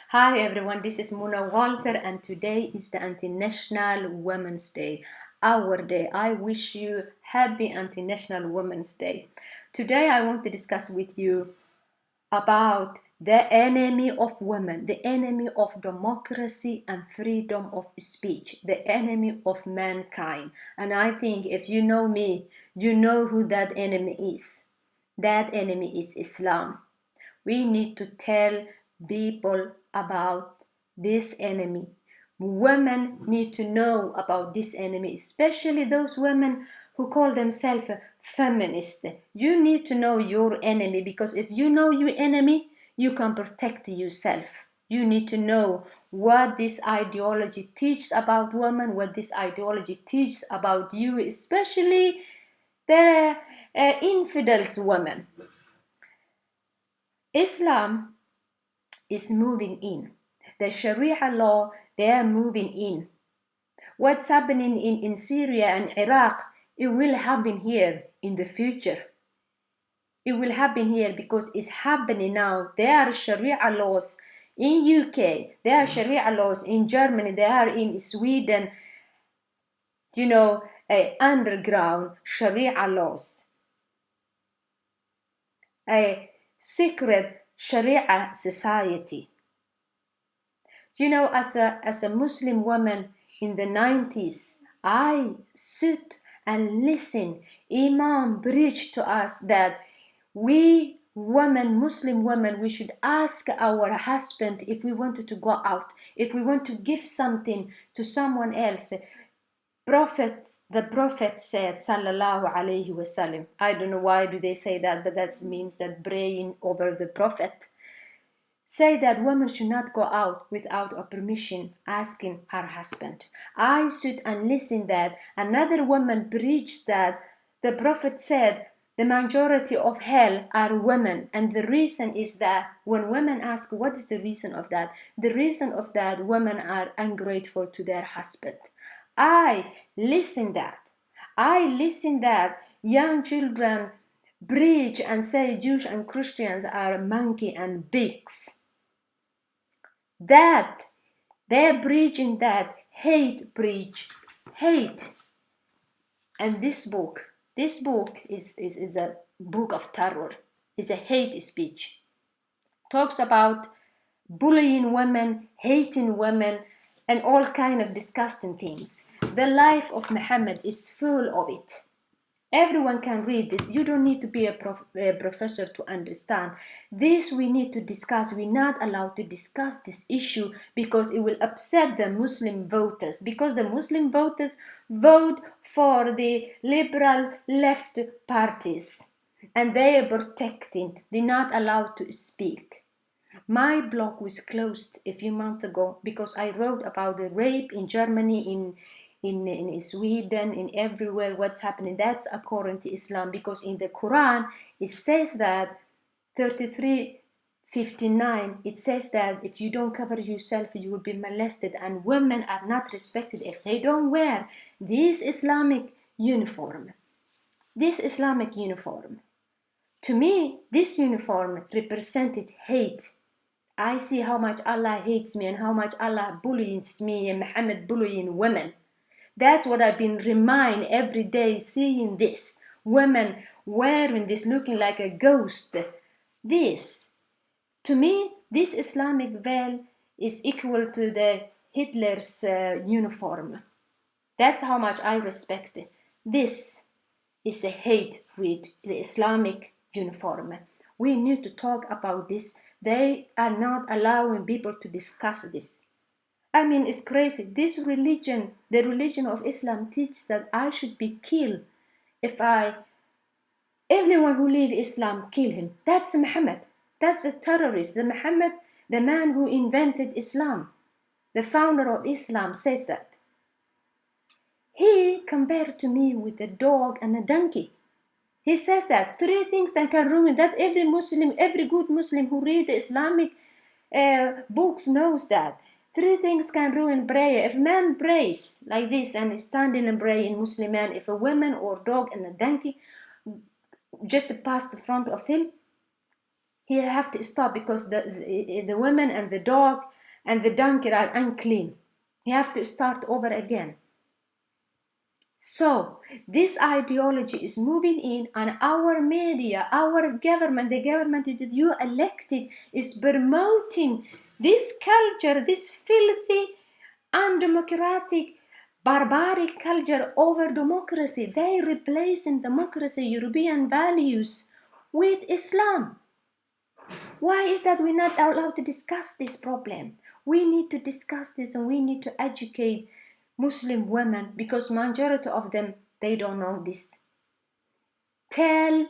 Hi everyone, this is Muna Walter and today is the International Women's Day, our day. I wish you happy International Women's Day. Today I want to discuss with you about the enemy of women, the enemy of democracy and freedom of speech, the enemy of mankind. And I think if you know me, you know who that enemy is. That enemy is Islam. We need to tell people about this enemy. Women need to know about this enemy, especially those women who call themselves feminist. You need to know your enemy, because if you know your enemy, you can protect yourself. You need to know what this ideology teaches about women, what this ideology teaches about you, especially the infidels women. Islam is moving in. The Sharia law, they are moving in. What's happening in Syria and Iraq, it will happen here in the future. It will happen here because it's happening now. There are Sharia laws in UK, there are Sharia laws in Germany, there are in Sweden, underground Sharia laws. A secret Sharia society. As a Muslim woman in the 90s, I sit and listen. Imam preached to us that we women, Muslim women, we should ask our husband if we wanted to go out, if we want to give something to someone else. The Prophet said, Sallallahu Alaihi Wasallam. I don't know why do they say that, but that means that praying over the Prophet. Say that women should not go out without a permission asking her husband. I sit and listen that another woman preached that the Prophet said the majority of hell are women, and the reason is that when women ask what is the reason of that, the reason of that women are ungrateful to their husband. I listen that young children preach and say Jews and Christians are monkey and pigs. That they're preaching that hate. And this book is a book of terror, is a hate speech. Talks about bullying women, hating women, and all kind of disgusting things. The life of Muhammad is full of it. Everyone can read it. You don't need to be a professor to understand. This we need to discuss. We're not allowed to discuss this issue because it will upset the Muslim voters. Because the Muslim voters vote for the liberal left parties. And they are protecting. They're not allowed to speak. My blog was closed a few months ago because I wrote about the rape in Germany, in Sweden, in everywhere, what's happening. That's according to Islam, because in the Koran it says that 33:59, it says that if you don't cover yourself you will be molested, and women are not respected if they don't wear this Islamic uniform. To me, this uniform represented hate. I see how much Allah hates me and how much Allah bullies me and Muhammad bullying women. That's what I've been reminded every day, seeing this. Women wearing this, looking like a ghost. This. To me, this Islamic veil is equal to the Hitler's uniform. That's how much I respect it. This is a hate with the Islamic uniform. We need to talk about this. They are not allowing people to discuss this. I mean, it's crazy. This religion, the religion of Islam, teaches that I should be killed. Everyone who leaves Islam, kill him. That's Muhammad. That's the terrorist. The Muhammad, the man who invented Islam, the founder of Islam, says that. He compared to me with a dog and a donkey. He says that 3 things that can ruin that. Every Muslim, every good Muslim who reads the Islamic books knows that. 3 things can ruin prayer. If a man prays like this and is standing and praying, Muslim man, if a woman or dog and a donkey just pass the front of him, He have to stop because the women and the dog and the donkey are unclean. He have to start over again. So this ideology is moving in, and our media, our government, the government that you elected is promoting this culture, this filthy, undemocratic, barbaric culture over democracy. They replacing democracy, European values with Islam. Why is that we're not allowed to discuss this problem? We need to discuss this, and we need to educate Muslim women, because majority of them, they don't know this. Tell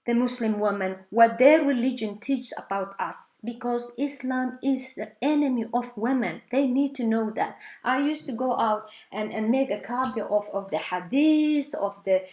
the Muslim women what their religion teaches about us, because Islam is the enemy of women. They need to know that. I used to go out and make a copy of the hadith, of the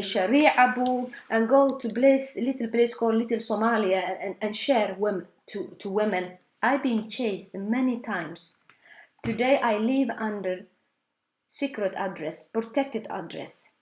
Sharia book, and go to little place called Little Somalia and share women, to women. I've been chased many times. Today I live under secret address, protected address,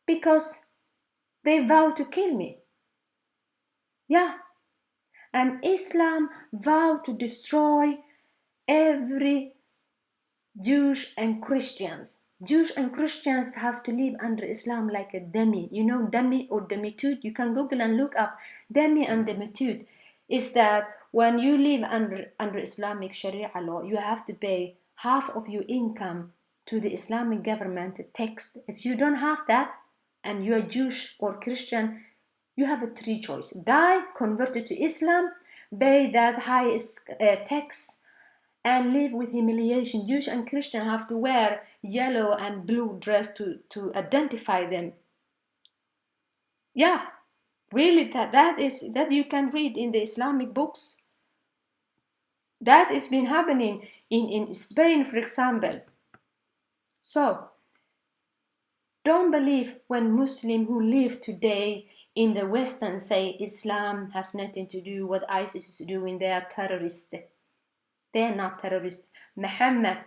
because they vow to kill me. Yeah. And Islam vow to destroy every Jews and Christians. Jews and Christians have to live under Islam like a dhimmi. You know dhimmi or dhimmitude? You can Google and look up dhimmi and dhimmitude. Is that when you live under Islamic Sharia law, you have to pay half of your income to the Islamic government tax. If you don't have that, and you are Jewish or Christian, you have a three choice: die, convert to Islam, pay that high tax, and live with humiliation. Jewish and Christian have to wear yellow and blue dress to identify them. Yeah, really, that you can read in the Islamic books. That has been happening in Spain, for example. So, don't believe when Muslims who live today in the West and say Islam has nothing to do with what ISIS is doing. They are terrorists. They are not terrorists. Muhammad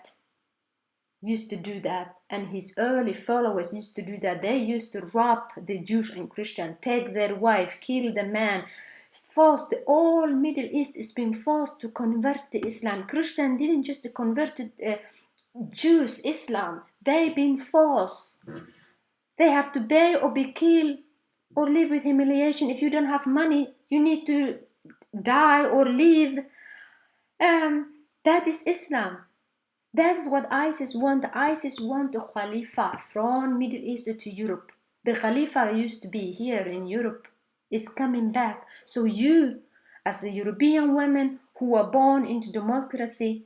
used to do that, and his early followers used to do that. They used to rob the Jews and Christians, take their wife, kill the man, forced. All Middle East is being forced to convert to Islam. Christian didn't just convert to Jews, Islam. They've been forced. They have to pay or be killed or live with humiliation. If you don't have money, you need to die or live. That is Islam. That is what ISIS want. ISIS want the Khalifa from Middle East to Europe. The Khalifa used to be here in Europe, is coming back. So you, as a European women who are born into democracy,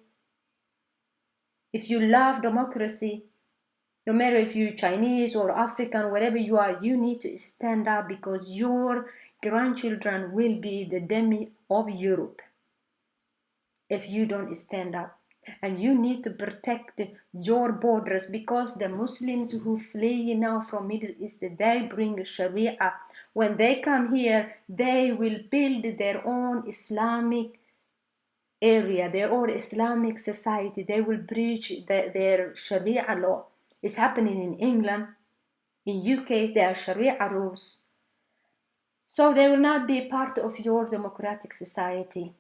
if you love democracy, no matter if you're Chinese or African, whatever you are, you need to stand up, because your grandchildren will be the dhimmi of Europe if you don't stand up. And you need to protect your borders, because the Muslims who flee now from Middle East, they bring Sharia. When they come here, they will build their own Islamic area, their own Islamic society. They will preach their Sharia law. It's happening in England, in UK, there are Sharia rules. So they will not be part of your democratic society.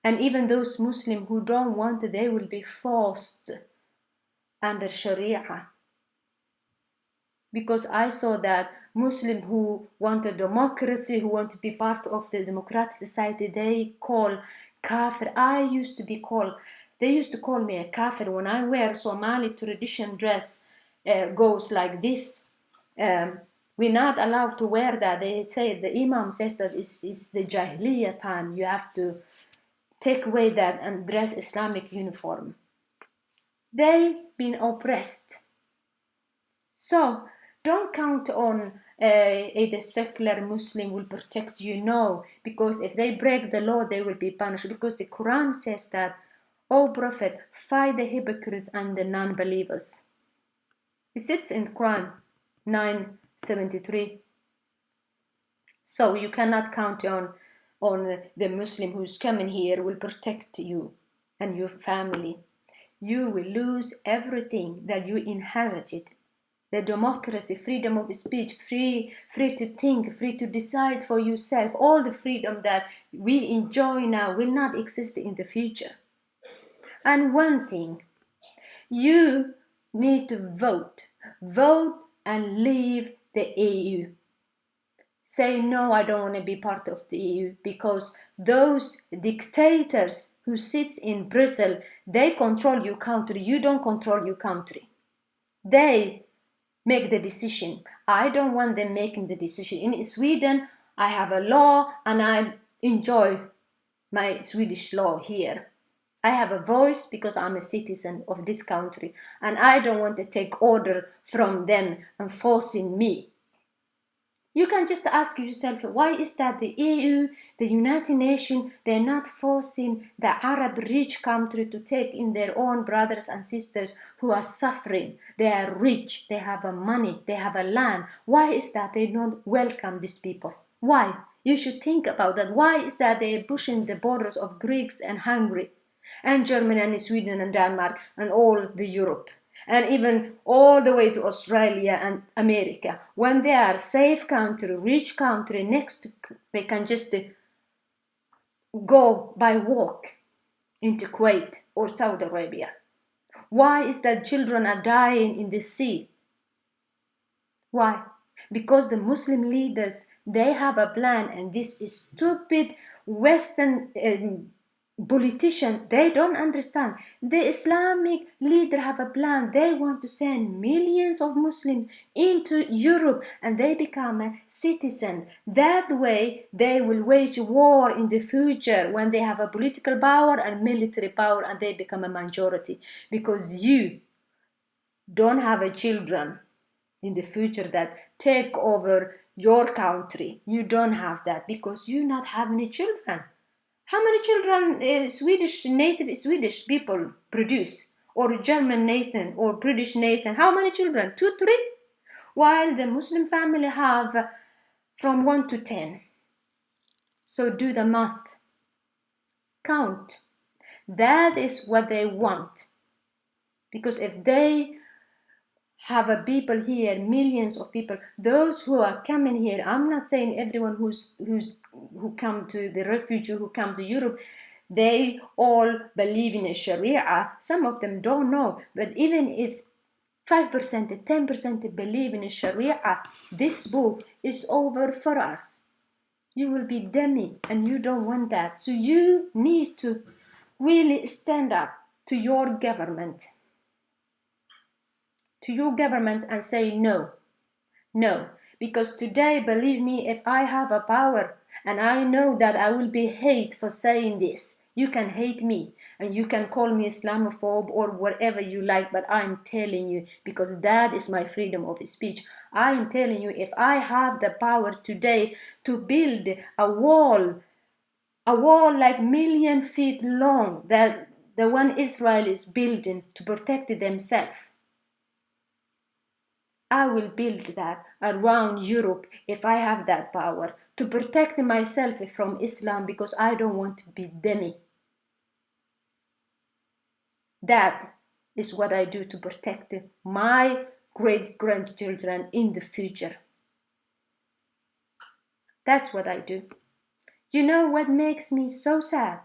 And even those Muslims who don't want it, they will be forced under Sharia. Because I saw that Muslims who want a democracy, who want to be part of the democratic society, they call kafir. They used to call me a kafir when I wear Somali tradition dress. Goes like this. We're not allowed to wear that. They say, the Imam says that it's the Jahiliyyah time. You have to take away that and dress Islamic uniform. They've been oppressed. So don't count on the secular Muslim will protect you. No, because if they break the law, they will be punished. Because the Quran says that, O Prophet, fight the hypocrites and the non-believers. It sits in Quran 9:73. So you cannot count on the Muslim who's coming here will protect you and your family. You will lose everything that you inherited. the democracy, freedom of speech, free to think, free to decide for yourself, all the freedom that we enjoy now will not exist in the future. And one thing, you need to vote. Vote and leave the EU. Say, no, I don't want to be part of the EU, because those dictators who sit in Brussels, they control your country. You don't control your country. They make the decision. I don't want them making the decision. In Sweden, I have a law and I enjoy my Swedish law here. I have a voice because I'm a citizen of this country, and I don't want to take order from them and forcing me. You can just ask yourself, why is that the EU, the United Nations, they're not forcing the Arab rich country to take in their own brothers and sisters who are suffering? They are rich, they have a money, they have a land. Why is that they don't welcome these people? Why? You should think about that. Why is that they're pushing the borders of Greeks and Hungary and Germany and Sweden and Denmark and all the Europe? And even all the way to Australia and America, when they are safe country, rich country, next to, they can just go by walk into Kuwait or Saudi Arabia. Why is that children are dying in the sea? Why? Because the Muslim leaders, they have a plan, and this is stupid Western politicians, they don't understand. The Islamic leader have a plan. They want to send millions of Muslims into Europe and they become a citizen. That way they will wage war in the future when they have a political power and military power and they become a majority. Because you don't have a children in the future that take over your country. You don't have that because you not have any children. How many children native Swedish people produce? Or German Nathan or British Nathan? How many children? 2, 3? While the Muslim family have from 1 to 10. So do the math. Count. That is what they want. Because if they have a people here, millions of people, those who are coming here, I'm not saying everyone who come to the refugee, who come to Europe, they all believe in Sharia. Some of them don't know, but even if 5%, 10% believe in Sharia, this book is over for us. You will be dummy, and you don't want that. So you need to really stand up to your government. To your government and say no. No. Because today, believe me, if I have a power and I know that I will be hated for saying this, you can hate me and you can call me Islamophobe or whatever you like, but I'm telling you, because that is my freedom of speech. I am telling you, if I have the power today to build a wall like 1,000,000 feet long, that the one Israel is building to protect themselves, I will build that around Europe if I have that power to protect myself from Islam, because I don't want to be dummy. That is what I do to protect my great-grandchildren in the future. That's what I do. You know what makes me so sad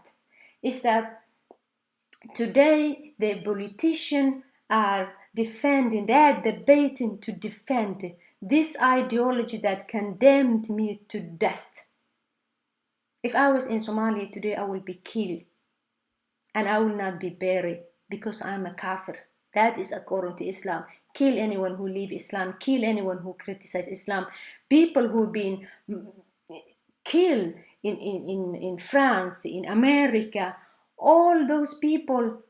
is that today the politicians are defending, they are debating to defend this ideology that condemned me to death. If I was in Somalia today, I will be killed and I will not be buried because I'm a kafir. That is according to Islam. Kill anyone who leave Islam, kill anyone who criticize Islam. People who've been killed in France, in America, all those people,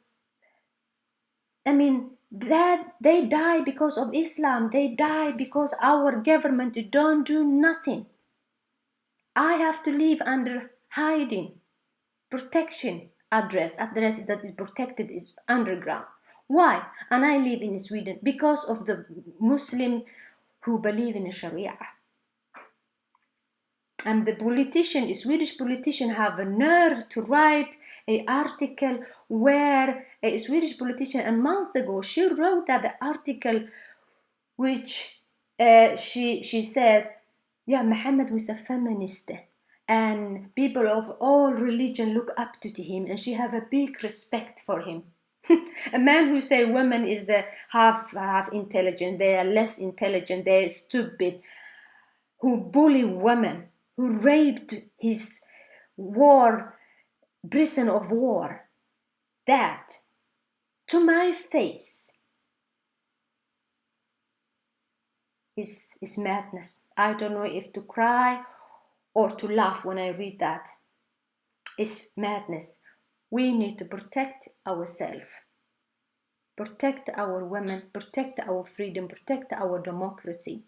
I mean, that they die because of Islam. They die because our government don't do nothing. I have to live under hiding, protection, address that is protected is underground. Why? And I live in Sweden because of the Muslim who believe in Sharia. And the politician, Swedish politician, have a nerve to write an article where a Swedish politician a month ago, she wrote that the article which she said, yeah, Muhammad was a feminist, and people of all religion look up to him, and she have a big respect for him. A man who say women is half intelligent, they are less intelligent, they are stupid, who bully women, who raped his prison of war, that to my face is madness. I don't know if to cry or to laugh when I read that. It's madness. We need to protect ourselves, protect our women, protect our freedom, protect our democracy,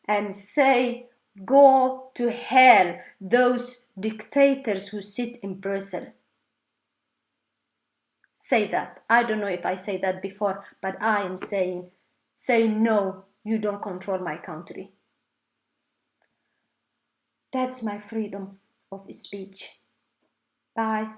and say, go to hell, those dictators who sit in Brussels. Say that. I don't know if I say that before, but I am saying, say no, you don't control my country. That's my freedom of speech. Bye.